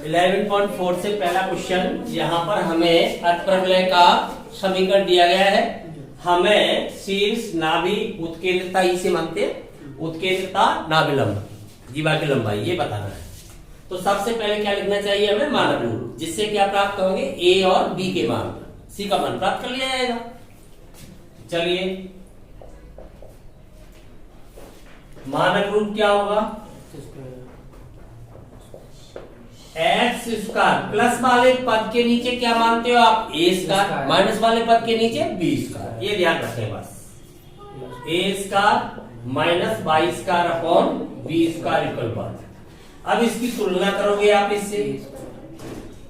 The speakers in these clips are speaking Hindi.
11.4 से पहला क्वेश्चन। यहाँ पर हमें अर्थप्रलय का समीकरण दिया गया है। हमें शीर्ष नाभि उत्केंद्रता इसे मानते हैं, उत्केंद्रता नाभिलंब जीवा की लंबाई ये बताना है। तो सबसे पहले क्या लिखना चाहिए हमें, मानक रूप, जिससे क्या प्राप्त होंगे ए और बी के मान, सी का मान प्राप्त कर लिया जाएगा। चलिए मानक रूप क्या होगा, एक्स स्क्वायर प्लस वाले पद के नीचे क्या मानते हो आप, ए स्क्वायर, माइनस वाले पद के नीचे बी स्क्वायर, ये ध्यान रखें बस। A square minus Y square upon B square equal 1। अब इसकी तुलना करोगे आप इससे,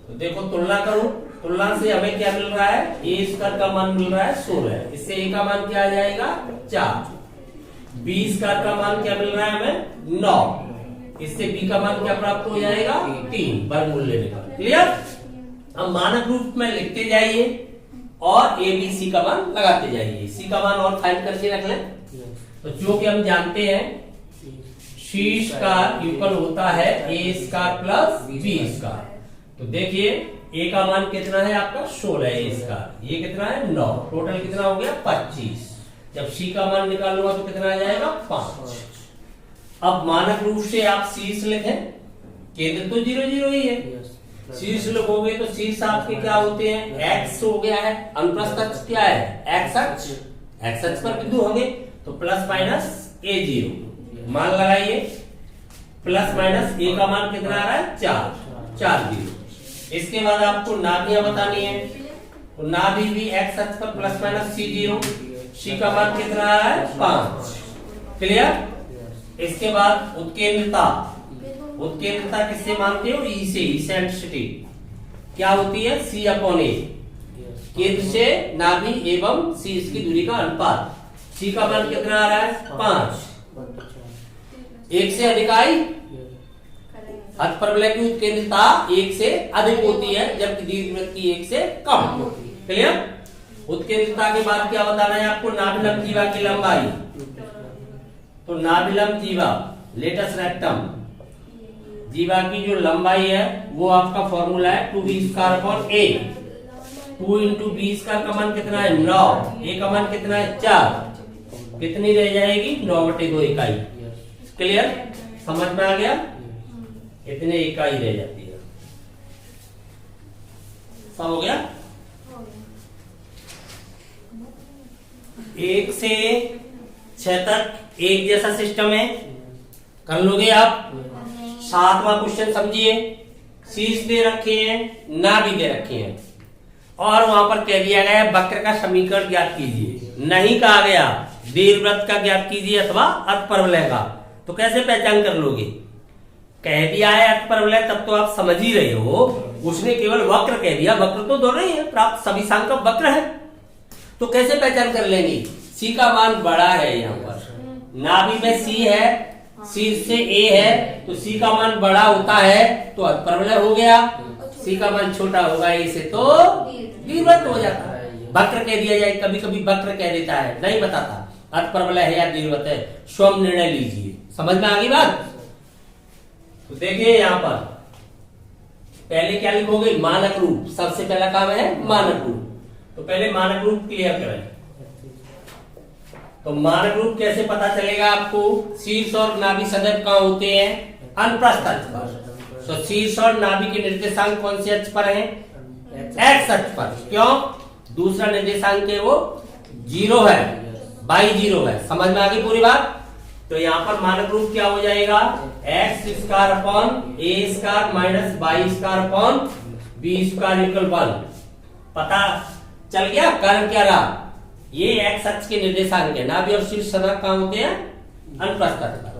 तो देखो तुलना करो, तुलना से हमें क्या मिल रहा है, ए स्क्वायर का मान मिल रहा है 16, इससे ए का मान क्या आ जाएगा 4, बी स्क्वायर का मान क्या मिल रहा है हमें 9, इससे बी का मान क्या प्राप्त हो जाएगा 3, वर्गमूल लेने का। क्लियर। अब मानक रूप में लिखते जाइए और ए बी सी का मान लगाते जाइए, सी का मान और फाइंड करके रख लें। तो जो कि हम जानते हैं सी स्क्वायर इक्वल होता है A square plus B square. तो देखिए ए का मान कितना है आपका 16, ए स्क्वायर, ये कितना है 9, टोटल कितना हो गया 25। जब सी का मान निकालूंगा तो कितना आ जाएगा 5। अब मानक रूप से आप शीर्ष लिखें, केंद्र तो 0 0 ही है, शीर्ष लिखोगे तो शीर्ष आपके क्या होते हैं, एक्स हो गया है, अनुप्रस्थ अक्ष क्या है एक्स अक्ष, एक्स अक्ष पर बिंदु होंगे तो प्लस माइनस ए 0 मान लगाइए, प्लस माइनस ए का मान कितना आ रहा है 4 0। इसके बाद आपको नाभियां बतानी है, तो नाभि भी एक्स अक्ष पर प्लस माइनस सी 0, सी का मान कितना आ रहा है 5। क्लियर। इसके बाद उत्केंद्रता, उत्केंद्रता किससे मानते हो, ई से, इसेंट्रिसिटी क्या होती है सी अपॉन ए, केंद्र से नाभि एवं शीर्ष की दूरी का अनुपात, सी का मान कितना आ रहा है 5, 1 से अधिक आई, अर्थप्रलय की उत्केंद्रता 1 से अधिक होती है जबकि दीर्घवृत्त की 1 से कम। क्लियर। उत्केंद्रता के बाद क्या बताना है आपको, नाभिलंब जीवा की लंबाई। तो नाभिलंब जीवा लेटस रेक्टम जीवा की जो लंबाई है वो आपका फॉर्मूला है 2b square upon a, 2 into B square का मान कितना है 9, a का मान कितना है 4, कितनी रह जाएगी 9/2 इकाई। क्लियर, समझ में आ गया, कितने इकाई रह जाती है, सब हो गया। 1 से 6 तक एक जैसा सिस्टम है, कर लोगे आप। 7वां क्वेश्चन समझिए, शीर्ष दे रखे हैं, नाभि दे रखे हैं और वहां पर कह दिया गया है वक्र का समीकरण ज्ञात कीजिए, नहीं कहा गया दीर्घवृत्त का ज्ञात कीजिए अथवा अर्थप्रलय का। तो कैसे पहचान कर लोगे, कह दिया है अर्थप्रलय तब तो आप समझ ही रहे हो, उसने केवल वक्र कह दिया, वक्र तो दोनों ही है, प्राप्त सभी सांग का वक्र है, तो कैसे पहचान कर लेंगे, सी का मान बड़ा है, यहाँ पर नाभि में सी है, शीर्ष से ए है, तो सी का मान बड़ा होता है तो अर्थप्रलय हो गया, सी का मान छोटा होगा ए से तो दीर्घवृत्त हो जाता है। वक्र कह दिया जाए, कभी कभी वक्र कह देता है, नहीं बताता अर्थप्रलय है या दीर्घवृत्त है, स्वयं निर्णय लीजिए। समझ में आ गई बात। तो देखिए यहाँ पर पहले क्या लिखोगे, मानक रूप, सबसे पहला काम है मानक रूप। तो पहले मानक रूप क्लियर करें। तो मानक रूप कैसे पता चलेगा आपको, शीर्ष और नाभि सदैव कहाँ होते हैं, अनुप्रस्थ अक्ष पर। तो शीर्ष और नाभि के निर्देशांक कौन से अक्ष पर हैं, एक्स अक्ष पर। क्यों, दूसरा निर्देशांक है वो 0 है, बाई 0 है। समझ में आ गई पूरी बात। तो यहाँ पर मानक रूप क्या हो जाएगा, X square upon A square minus Y square upon B square equal 1। पता चल गया कारण क्या रहा, ये एक्स अक्ष के निर्देशांक है, नाभि और शीर्ष सदा कहाँ होते हैं, अनुप्रस्थ अक्ष पर।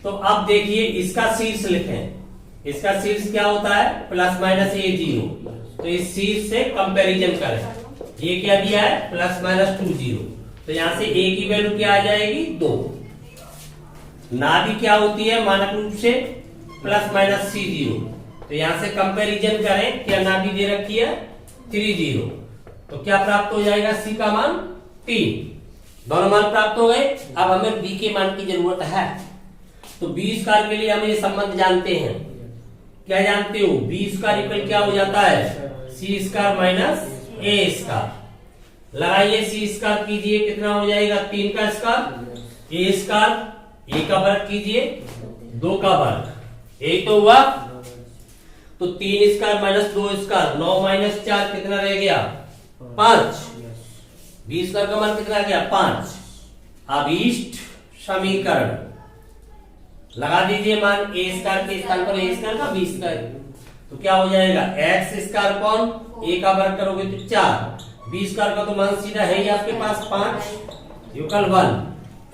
तो अब देखिए इसका शीर्ष लिखें, इसका शीर्ष क्या होता है प्लस माइनस ए 0, तो इस शीर्ष से कंपैरिजन करें, ये क्या दिया है प्लस माइनस 2 0, तो यहां से ए की वैल्यू क्या आ जाएगी 2। नाभि क्या होती है मानक रूप से प्लस माइनस सी 0, तो यहां से कंपैरिजन करें, क्या नाभि दे रखी है 3 0, तो क्या प्राप्त हो जाएगा, सी का मान 3, दोनों मान प्राप्त हो गए। अब हमें बी के मान की जरूरत है, तो बी स्क्वायर के लिए हम ये संबंध जानते हैं, क्या जानते हो, बी स्क्वायर इक्वल क्या हो जाता है, सी स्क्वायर माइनस ए स्क्वायर। लगाइए सी स्क्वायर कीजिए, कितना हो जाएगा 3 का स्क्वायर, ए स्क्वायर ए का वर्ग कीजिए 2 का वर्ग, एक तो हुआ, तो 3 स्क्वायर माइनस 2 स्क्वायर 9 माइनस 4 कितना रह गया 5, बी स्क्वायर का मान कितना आ गया 5। अब इष्ट समीकरण लगा दीजिए मान ए स्क्वायर के स्थान पर ए स्क्वायर का बी स्क्वायर, तो क्या हो जाएगा एक्स स्क्वायर कौन ए का वर्ग करोगे तो 4, बी स्क्वायर का तो मान सीधा है ही आपके पास 5 युगल 1।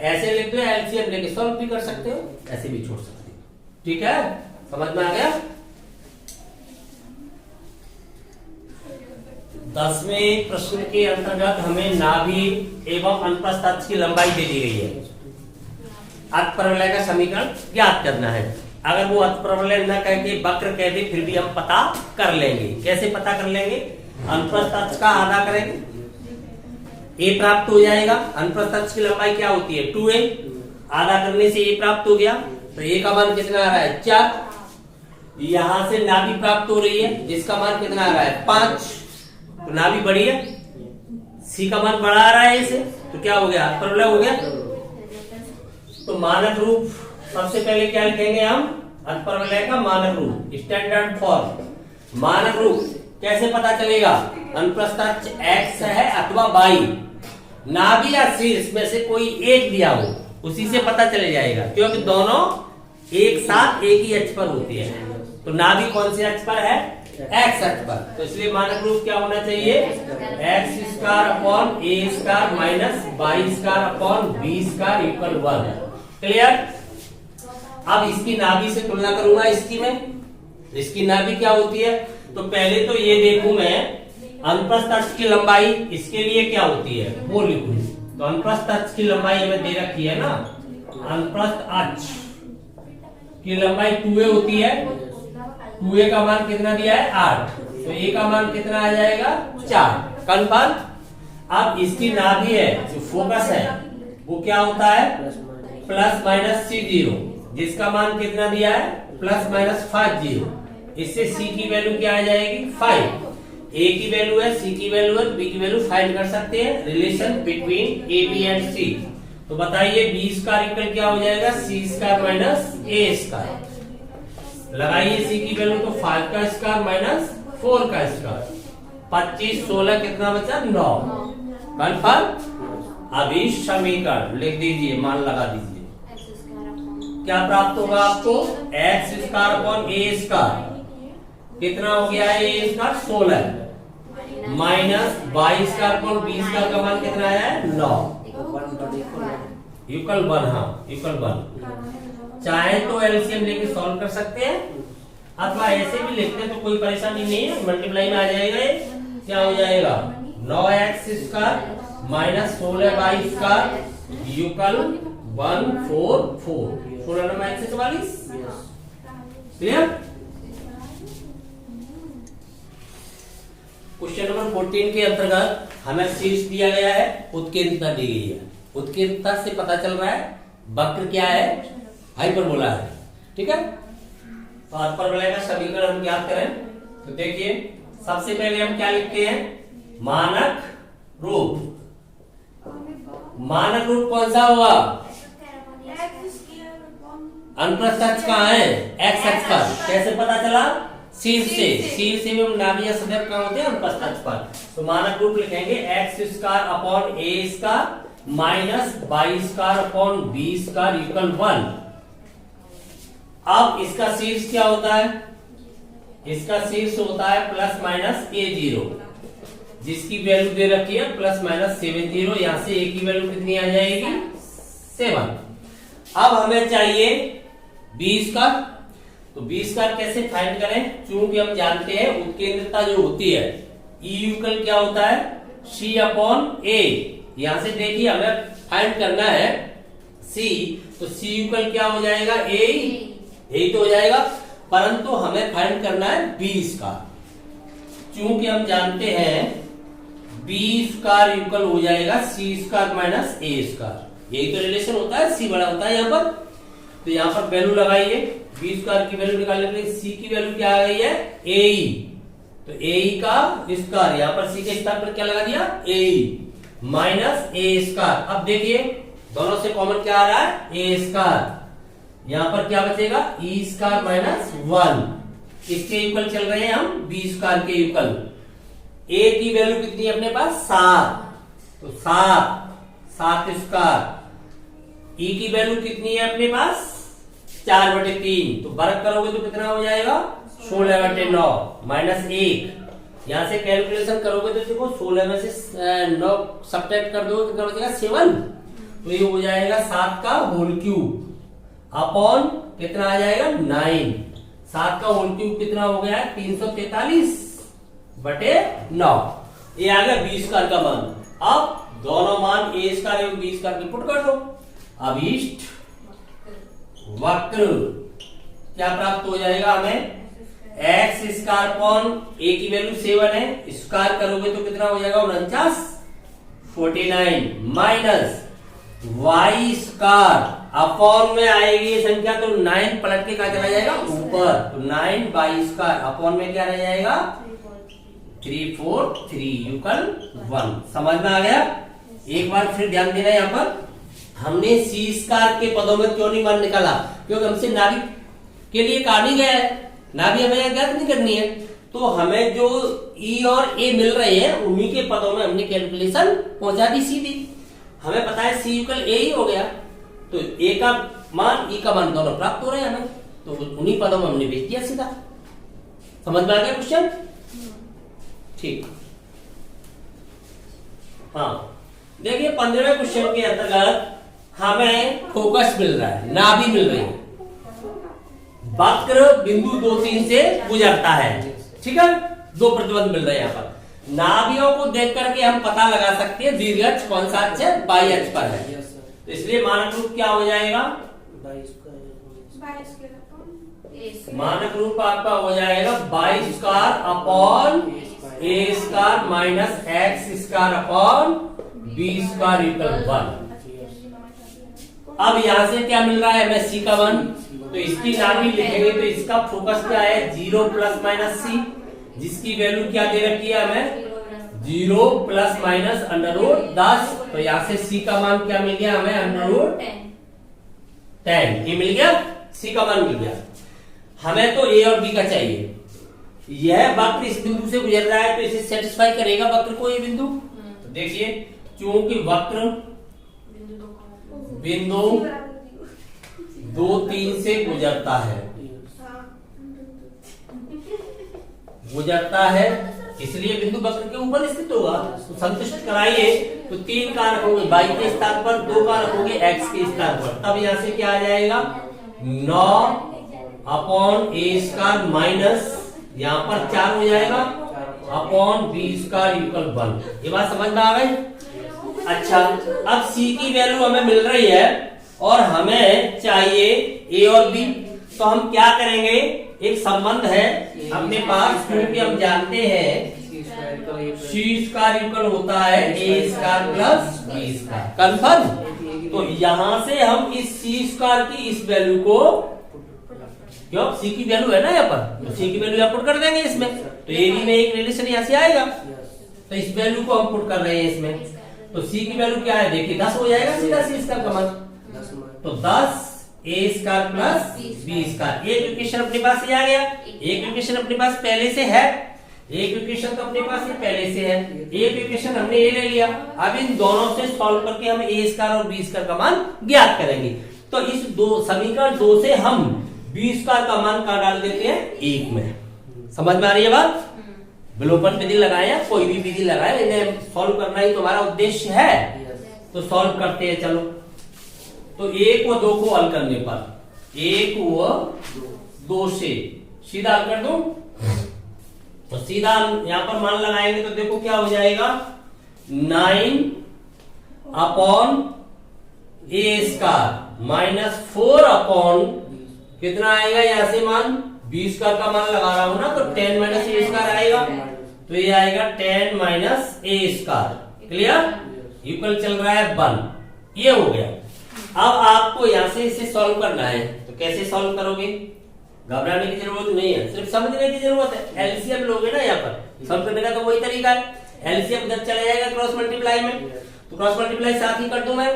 ऐसे लिखते हो, एलसीएम लेके सॉल्व भी कर सकते हो, ऐसे भी छोड़ सकते हो। ठीक है, समझ में आ गया। 10वें प्रश्न के अंतर्गत हमें नाभि एवं अनुप्रस्थ अक्ष की लंबाई दे दी गई है, अर्थप्रवलय का समीकरण ज्ञात करना है। अगर वो अर्थप्रवलय न कह के वक्र कह दे फिर भी हम पता कर लेंगे। कैसे पता कर लेंगे, अनुप्रस्थ अक्ष का आधा करेंगे, ए प्राप्त हो जाएगा। अनुप्रस्थ अक्ष की लंबाई क्या होती है 2a, आधा करने से ए प्राप्त हो गया, तो ए का मान कितना आ रहा है 4। यहां से नाभि प्राप्त हो रही है जिसका मान कितना आ रहा है 5, तो नाभि बड़ी है, सी का मान बढ़ा आ रहा है इसे, तो क्या हो गया अर्थप्रवलय हो गया। तो मानक रूप सबसे पहले क्या लिखेंगे हम, अर्थप्रवलय का मानक रूप, स्टैंडर्ड फॉर्म। मानक रूप कैसे पता चलेगा, अनुप्रस्थ अक्ष एक्स है अथवा वाई, नाभि या शीर्ष में से कोई एक दिया हो उसी से पता चले जाएगा, क्योंकि दोनों एक साथ एक ही अक्ष पर होती है। तो नाभि कौन से अक्ष पर है, एक्स अक्ष पर, तो इसलिए मानक रूप क्या होना चाहिए, X square upon A square minus Y square upon B square equal 1। Clear. अब इसकी नाभि से तुलना करूंगा इसकी में, इसकी नाभि क्या होती है, तो पहले तो ये देखूं मैं अनुप्रस्थ अक्ष की लंबाई इसके लिए क्या होती है वो लिखूं। तो अनुप्रस्थ अक्ष की लंबाई हमें दे रखी है ना, अनुप्रस्थ अक्ष की लंबाई 2a होती है, 2a का मान कितना दिया है 8, तो a का मान कितना आ जाएगा 4, कन्फर्म। अब इसकी नाभि है जो फोकस है वो क्या होता है प्लस माइनस C0, जिसका मान कितना दिया है प्लस माइनस 5 0, इससे C की वैल्यू क्या आ जाएगी 5। A की वैल्यू है, C की वैल्यू है, तो B की वैल्यू फाइंड कर सकते हैं, relation between A B and C। तो बताइए B स्क्वायर इक्वल क्या हो जाएगा C square minus A square. लगाइए C की वैल्यू तो 5 का स्क्वायर माइनस 4 का स्क्वायर, 25 16 कितना बचा 9, कन्फर्म। अब इस समीकरण लिख दीजिए, मान लगा दीजिए, क्या प्राप्त होगा आपको X square upon A square, कितना हो गया है A square 16 minus Y square upon B square का मान कितना आया है 9 इक्वल 1। हाँ इक्वल 1। चाहे तो एलसीएम लेके सॉल्व कर सकते हैं अथवा ऐसे भी लिखते हैं तो कोई परेशानी नहीं है, मल्टीप्लाई में आ जाएगा। ये क्या हो जाएगा 9x square minus 16y square equal 144, 16 9 144। Clear. Question number 14 के अंतर्गत हमें शीर्ष दिया गया है, उत्केंद्रता दी गई है। उत्केंद्रता से पता चल रहा है वक्र क्या है, हाइपरबोला है। ठीक है, तो हाइपरबोला का समीकरण हम ज्ञात करें तो देखिए सबसे पहले हम क्या लिखते हैं, मानक रूप। मानक रूप कौन सा हुआ, अनुप्रस्थ अक्ष कहाँ है एक्स अक्ष पर। कैसे पता चला, शीर्ष से। शीर्ष से भी नाभि सदैव कहाँ होते हैं अनुप्रस्थ अक्ष पर। तो मानक रूप लिखेंगे X square upon A square minus Y square upon B square equal 1। अब इसका शीर्ष क्या होता है, इसका शीर्ष होता है प्लस माइनस a0, जिसकी वैल्यू दे रखी है प्लस माइनस 70। यहां से a की वैल्यू कितनी आ जाएगी 7। अब हमें चाहिए बी स्क्वायर। तो बी स्क्वायर कैसे फाइंड करें, चूंकि हम जानते हैं उत्केंद्रता जो होती है ई इक्वल क्या होता है सी अपॉन ए। यहां से देखिए हमें फाइंड करना है सी, तो सी इक्वल क्या हो जाएगा ए, यही तो हो जाएगा, परंतु हमें फाइंड करना है बी स्क्वायर। चूंकि हम जानते हैं बी स्क्वायर इक्वल हो जाएगा सी स्क्वायर माइनस ए स्क्वायर, यही तो रिलेशन होता है, सी बड़ा होता है यहाँ पर। तो यहाँ पर वैल्यू लगाइए, बी स्क्वायर की वैल्यू निकालने के लिए सी की वैल्यू क्या आ गई है, ए। तो ए का स्क्वायर, यहाँ पर सी के स्थान पर क्या लगा दिया, ए माइनस ए स्क्वायर। अब देखिए दोनों से कॉमन क्या आ रहा है, ए स्क्वायर। यहाँ पर क्या बचेगा, ई स्क्वायर माइनस 1। इसके इक्वल चल रहे हैं हम बी स्क्वायर के इक्वल। ए की वैल्यू कितनी है अपने पास, 7, तो 7 स्क्वायर। ई की वैल्यू कितनी है अपने पास, 4/3। तो वर्ग करोगे तो कितना हो जाएगा, 16/9 माइनस 1। यहां से कैलकुलेशन करोगे तो देखो 16 में से 9 सब्ट्रैक्ट कर दोगे कितना बचेगा, 7। तो ये हो जाएगा 7 का होल क्यूब अपॉन कितना आ जाएगा, 9। 7 का होल क्यूब कितना हो गया है, 343/9। ये आ गया बी स्क्वायर का मान। अब दोनों मान ए स्क्वायर एवं बी स्क्वायर की पुट कर दो। अब इष्ट वक्र क्या प्राप्त हो जाएगा हमें, एक्स स्क्वायर अपॉन ए की वैल्यू 7 है, स्क्वायर करोगे तो कितना हो जाएगा, 49 माइनस वाई स्क्वायर अपॉन में आएगी ये संख्या तो 9 पलट के क्या चला जाएगा ऊपर, तो 9 वाई स्क्वायर अपॉन में क्या रह जाएगा, 343 इक्वल 1। समझ में आ गया। एक बार फिर ध्यान देना, यहाँ पर हमने सी स्क्वायर के पदों में क्यों नहीं मान निकाला, क्योंकि हमसे नाभि के लिए कहा नहीं गया है, नाभि हमें ज्ञात नहीं करनी है। तो हमें जो ई और ए मिल रहे हैं उन्हीं के पदों में हमने कैलकुलेशन पहुंचा दी सीधी। हमें पता है सी इक्वल ए ही हो गया, तो ए का मान ई का मान दोनों प्राप्त हो रहे हैं हमें, तो उन्हीं पदों में हमने भेज दिया सीधा। समझ में आ गया क्वेश्चन, ठीक। हाँ देखिए 15वें क्वेश्चन के अंतर्गत हमें फोकस मिल रहा है, नाभि मिल रही है, वक्र बिंदु 2, 3 से गुजरता है, ठीक है। 2 प्रतिबंध मिल रहे हैं यहाँ पर। नाभियों को देख करके हम पता लगा सकते हैं दीर्घ अक्ष कौन सा अक्ष है, बाई अक्ष पर है, तो इसलिए मानक रूप क्या हो जाएगा, मानक रूप आपका हो जाएगा y square upon A square minus X square upon B square equal 1। अब यहां से क्या मिल रहा है हमें, सी का मान, तो इसकी नाभि लिखेंगे तो इसका फोकस क्या है, 0 प्लस माइनस सी, जिसकी वैल्यू क्या दे रखी है हमें, 0 प्लस माइनस √10। तो यहां से सी का मान क्या मिल गया हमें, √10 ये मिल गया, सी का मान मिल गया। हमें तो ए और बी का चाहिए। यह वक्र इस बिंदु से गुजर रहा है तो इसे सेटिस्फाई करेगा वक्र को ये बिंदु। तो देखिए चूंकि वक्र बिंदु 2, 3 से गुजरता है, इसलिए बिंदु वक्र के ऊपर स्थित होगा, तो संतुष्ट कराइए। तो 3 का रखोगे बाई के स्थान पर, 2 का रखोगे एक्स के स्थान पर, तब यहां से क्या आ जाएगा, 9 अपॉन ए स्क्वायर माइनस यहां पर 4 हो जाएगा अपॉन बी स्क्वायर इक्वल 1। ये बात समझ में आ गई। अच्छा अब सी की वैल्यू हमें मिल रही है और हमें चाहिए ए और बी, तो हम क्या करेंगे, एक संबंध है अपने पास, क्योंकि हम जानते हैं सी स्क्वायर इक्वल होता है A square plus B square, confirm. तो यहां से हम इस सी स्क्वायर की इस वैल्यू को, क्यों सी की वैल्यू है ना यहाँ पर, तो सी की वैल्यू यहाँ पुट कर देंगे इसमें, तो ए बी में एक रिलेशन यहाँ से आएगा, तो इस वैल्यू को हम पुट कर रहे हैं इसमें। तो सी की वैल्यू क्या है, देखिए 10 हो जाएगा सीधा सी स्क्वायर का मान, तो 10 ए स्क्वायर प्लस बी स्क्वायर। एक इक्वेशन अपने पास ये आ गया, एक इक्वेशन अपने पास पहले से है, एक इक्वेशन तो अपने पास पहले से है, एक इक्वेशन हमने ये ले लिया। अब इन दोनों से सॉल्व करके हम ए स्क्वायर और बी स्क्वायर का मान ज्ञात करेंगे। तो इस समीकरण 2 से हम बी स्क्वायर का मान कहाँ डाल देते हैं, 1 में। समझ में आ रही है बात। विलोपन विधि लगाए या कोई भी विधि लगाए, इन्हें सॉल्व करना ही तुम्हारा उद्देश्य है, तो सॉल्व करते हैं चलो। तो 1 व 2 को हल करने पर 1 व 2 से सीधा हल कर दूं, तो सीधा यहां पर मान लगाएंगे तो देखो क्या हो जाएगा, 9 upon A square minus 4 upon कितना आएगा यहां से मान, बी स्क्वायर का मान लगा रहा हूं ना, तो 10 माइनस ए स्क्वायर आएगा, तो ये आएगा 10 माइनस ए स्क्वायर, क्लियर, इक्वल चल रहा है 1, ये हो गया। अब आपको यहाँ से इसे सॉल्व करना है, तो कैसे सॉल्व करोगे? घबराने की जरूरत नहीं है, सिर्फ समझने की जरूरत है। एलसीएम लोगे ना, यहाँ पर सॉल्व करने का तो वही तरीका है। एलसीएम इधर चला जाएगा क्रॉस मल्टीप्लाई में, तो क्रॉस मल्टीप्लाई साथ ही कर दूं मैं,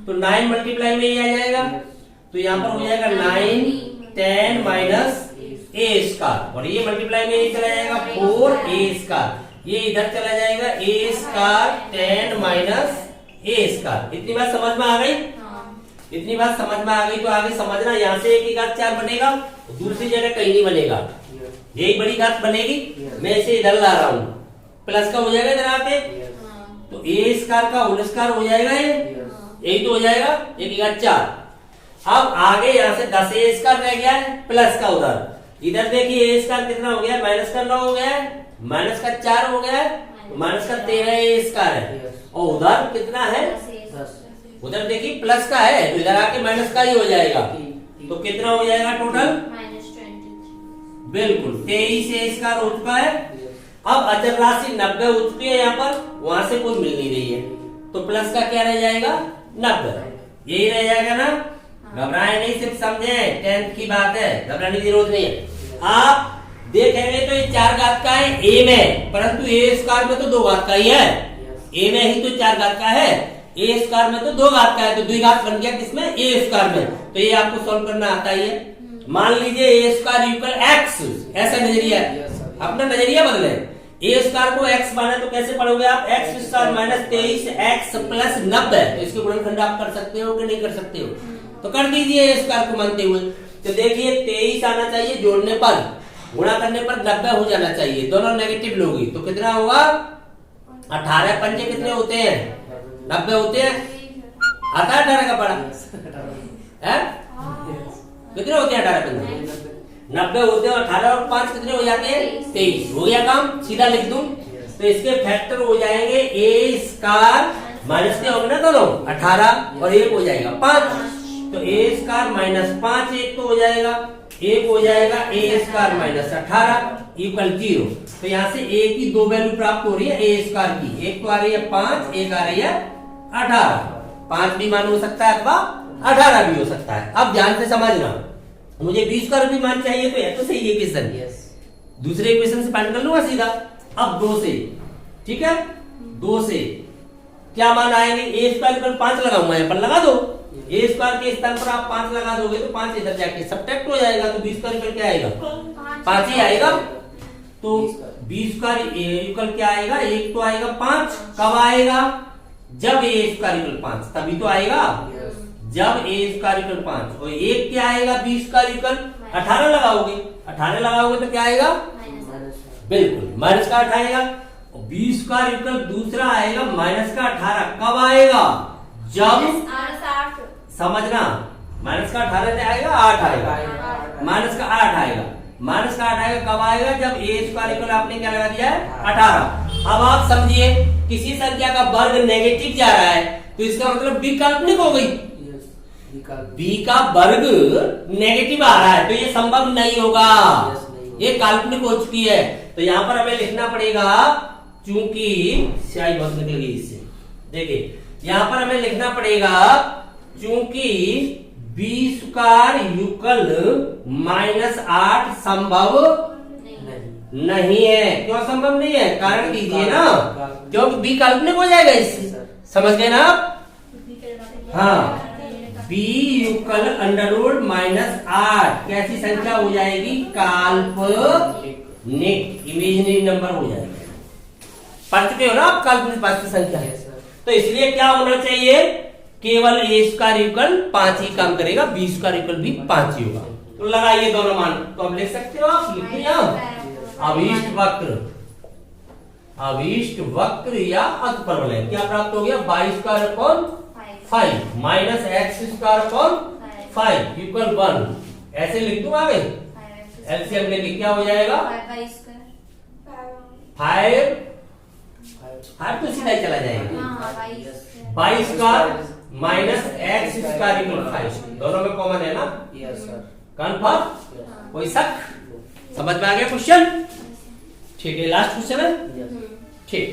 तो 9 मल्टीप्लाई में ये आ जाएगा, तो यहाँ पर हो जाएगा 9 10 माइनस ए स्क्वायर, और ये मल्टीप्लाई में ये चला जाएगा 4 ए स्क्वायर, ये इधर चला जाएगा ए स्क्वायर 10 माइनस ए स्क्वायर। इतनी बात समझ में आ गई? इतनी बात समझ में आ गई तो आगे समझना, यहाँ से एक घात 4 बनेगा, दूसरी जगह कहीं नहीं बनेगा, एक बड़ी घात बनेगी, मैं इसे इधर ला रहा हूँ, प्लस का हो जाएगा इधर आके, तो ए स्क्वायर का होल स्क्वायर हो जाएगा, ये यही तो हो जाएगा, एक घात 4। अब आगे यहाँ से 10 ए स्क्वायर रह गया है प्लस का, उधर इधर देखिए ए स्क्वायर कितना हो गया, माइनस का 9 हो गया है, माइनस का 4 हो गया है, माइनस का 13 ए स्क्वायर है, और उधर कितना है, उधर देखिए प्लस का है, तो इधर आके माइनस का ही हो जाएगा, तो कितना हो जाएगा टोटल, बिल्कुल 23 ए स्क्वायर हो चुका है। अब अचर राशि 90 हो चुकी है यहाँ पर, वहां से कोई मिल नहीं रही है, तो प्लस का क्या रह जाएगा 90, यही रह जाएगा ना। घबराए नहीं, सिर्फ समझे, 10th की बात है, घबराने की जरूरत नहीं है। आप देखेंगे तो ये 4 घात का है ए में, परंतु ए स्क्वायर में तो 2 घात का ही है, ए में ही तो 4 घात का है, ए स्क्वायर में तो 2 घात का है, तो 2 घात बन गया किसमें, ए स्क्वायर में, तो ये आपको सॉल्व करना आता ही है। मान लीजिए ए स्क्वायर इक्वल एक्स, ऐसा नजरिया है, अपना नजरिया बदले, ए स्क्वायर को एक्स माने तो कैसे पढ़ोगे आप, x square minus 23 x plus 90, तो इसके गुणनखंड आप कर सकते हो कि नहीं कर सकते हो, तो कर दीजिए ए स्क्वायर को मानते हुए। तो देखिए 23 आना चाहिए जोड़ने पर, गुणा करने पर 90 हो जाना चाहिए, दोनों नेगेटिव लोगी तो कितना होगा, 18 पंजे कितने होते हैं, 90 होते हैं, आता है 18 का पड़ा है, कितने होते हैं 18 पंजे, 90 होते हैं, 18 और 5 कितने हो जाते हैं, 23, हो गया काम, सीधा लिख दूं, तो इसके फैक्टर हो जाएंगे ए स्क्वायर माइनस के होंगे ना दोनों, 18 और 1 हो जाएगा 5, तो ए स्क्वायर माइनस 5 एक तो हो जाएगा, एक हो जाएगा ए स्क्वायर माइनस 18 इक्वल 0। तो यहाँ से ए की 2 वैल्यू प्राप्त हो रही है ए स्क्वायर की, एक तो आ रही है 5, एक आ रही है 18, 5 भी मान हो सकता है अथवा 18 भी हो सकता है। अब ध्यान से समझना, मुझे 20 स्क्वायर भी मान चाहिए तो है तो सही है क्वेश्चन, दूसरे इक्वेशन से फाइंड कर लूंगा सीधा। अब 2 से, ठीक है, 2 से क्या मान आएंगे, ए स्क्वायर 5 लगाऊंगा यहाँ पर, लगा दो, ए स्क्वायर के स्थान पर आप 5 लगा दोगे तो 5 इधर जाके सब्ट्रैक्ट हो जाएगा, तो 20 स्क्वायर क्या आएगा, 5 ही आएगा, तो 20 स्क्वायर इक्वल क्या आएगा, एक तो आएगा 5, कब आएगा, जब ए स्क्वायर इक्वल 5 तभी तो आएगा, जब ए स्क्वायर इक्वल 5, और एक क्या आएगा 20 स्क्वायर इक्वल 18 लगाओगे, 18 लगाओगे तो क्या आएगा, बिल्कुल माइनस का 8 आएगा, और 20 स्क्वायर इक्वल दूसरा आएगा माइनस का 18, कब आएगा, जब समझना, माइनस का 18 से आएगा 8 आएगा, माइनस का 8 आएगा, माइनस का 8 आएगा कब आएगा, जब ए स्क्वायर इक्वल आपने क्या लगा दिया है 18। अब आप समझिए किसी संख्या का वर्ग नेगेटिव जा रहा है तो इसका मतलब बी काल्पनिक हो गई, बी का वर्ग नेगेटिव आ रहा है तो ये संभव नहीं होगा, ये काल्पनिक हो चुकी है। तो यहाँ पर हमें लिखना पड़ेगा, चूंकि स्याही बहुत निकल गई इससे, देखिए यहाँ पर हमें लिखना पड़ेगा चूंकि बी स्क्वायर इक्वल -8 संभव नहीं है। क्यों संभव नहीं है, कारण कीजिए ना, क्योंकि बी काल्पनिक हो जाएगा इससे, समझ गए ना आप, हाँ, बी इक्वल √-8 कैसी संख्या हो जाएगी, काल्पनिक, इमेजिनरी नंबर हो जाएगा, पढ़ चुके हो ना आप काल्पनिक वास्तविक संख्या है, तो इसलिए क्या होना चाहिए, केवल ए स्क्वायर इक्वल 5 ही काम करेगा, बी स्क्वायर इक्वल भी 5 ही होगा। तो लगाइए दोनों मान, तो अब लिख सकते हो आप, लिखिए अभीष्ट वक्र, अभीष्ट वक्र या अतिपरवलय क्या प्राप्त हो गया, 22 square upon 5 minus X square upon 5 equal 1, ऐसे लिख दूं आगे, एलसीएम लेके क्या हो जाएगा, 5 तो सीधा चला जाएगा, 22 square minus X square equal 5, दोनों में कॉमन है ना, कन्फर्म, कोई शक, समझ में आ गया क्वेश्चन, ठीक है, लास्ट क्वेश्चन है, ठीक।